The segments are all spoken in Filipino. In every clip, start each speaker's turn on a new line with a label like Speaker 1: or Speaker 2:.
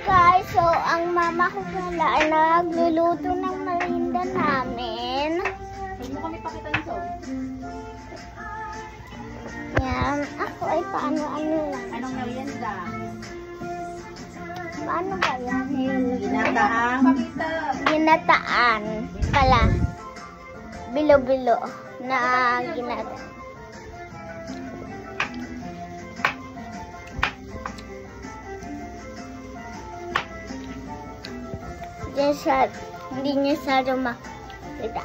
Speaker 1: Guys, so ang mama ko pala ay nagluluto ng merienda namin.
Speaker 2: Huwag mo kami pakita nito.
Speaker 1: Yan. Ako ay paano lang.
Speaker 2: Anong merienda?
Speaker 1: Paano ba yan?
Speaker 2: Ginataang pakita.
Speaker 1: Ginataan pala. Bilo-bilo na ginataan. Hindi niya sa makita.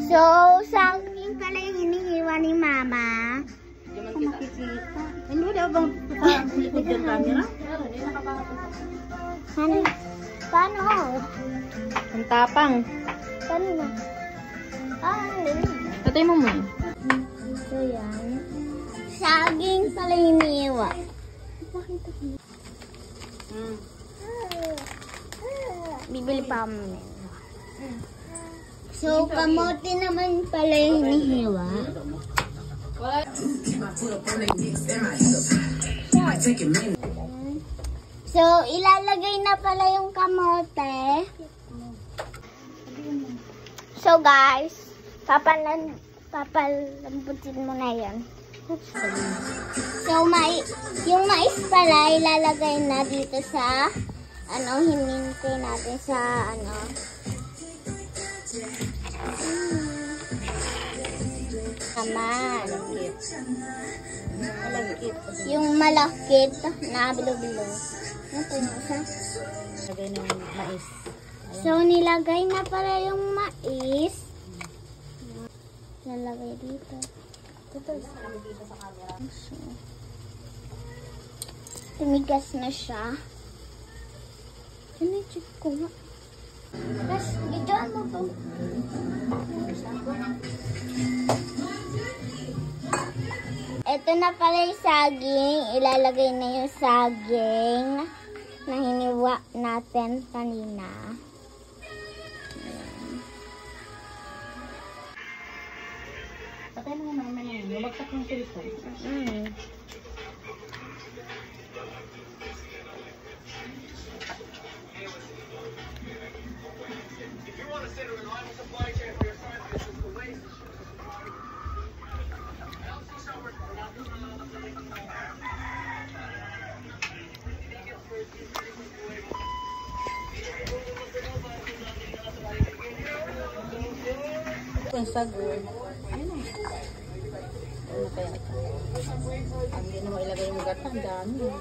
Speaker 1: So, saging pala yung hinihiwa ni Mama.
Speaker 2: Hindi makikita. Hindi daw bang likod yung camera?
Speaker 1: Ano? Paano?
Speaker 2: Ang tapang.
Speaker 1: Paano na?
Speaker 2: Patay mo muna.
Speaker 1: So, yan. Saging pala yung hinihiwa. Bibili pa kami. So, kamote naman pala yung hinihiwa. So, ilalagay na pala yung kamote. So, guys, papalambutin mo na yan. So, yung mais pala ilalagay na dito sa hinintay natin sa naman. Yung malakit na bilo-bilo. Ito yung isa.
Speaker 2: Lagay ng mais.
Speaker 1: So, nilagay na pala yung mais. Nalagay dito. So, tumigas na siya. Check ko nga. Tapos, bigyan mo to. Ito na pala yung saging. Ilalagay na yung saging na hiniwa natin kanina.
Speaker 2: Patay mo naman yun. Lumagsak ng cellphone. Ang sagol. Ano kaya ito? Ang hindi mo ilagay mo gata, ang dami.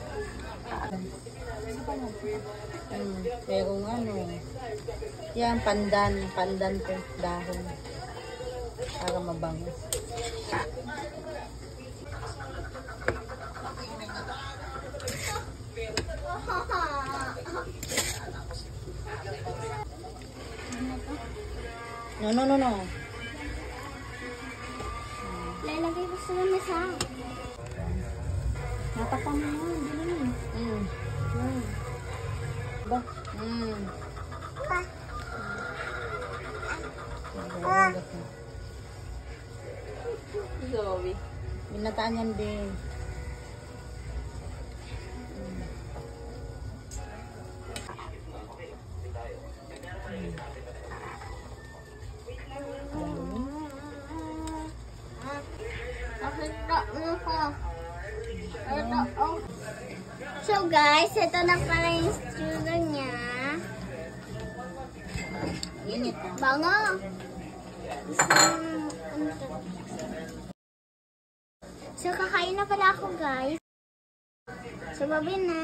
Speaker 2: Pero yan, pandan ko, dahon. Para mabango. No.
Speaker 1: Lalagay ko sa mesa.
Speaker 2: Napapang mo yun. Ba? Zoe. Binataan yan din.
Speaker 1: So guys, ito na pala yung sugar niya.
Speaker 2: Init na.
Speaker 1: Bango! So kakain na pala ako guys. So babi na.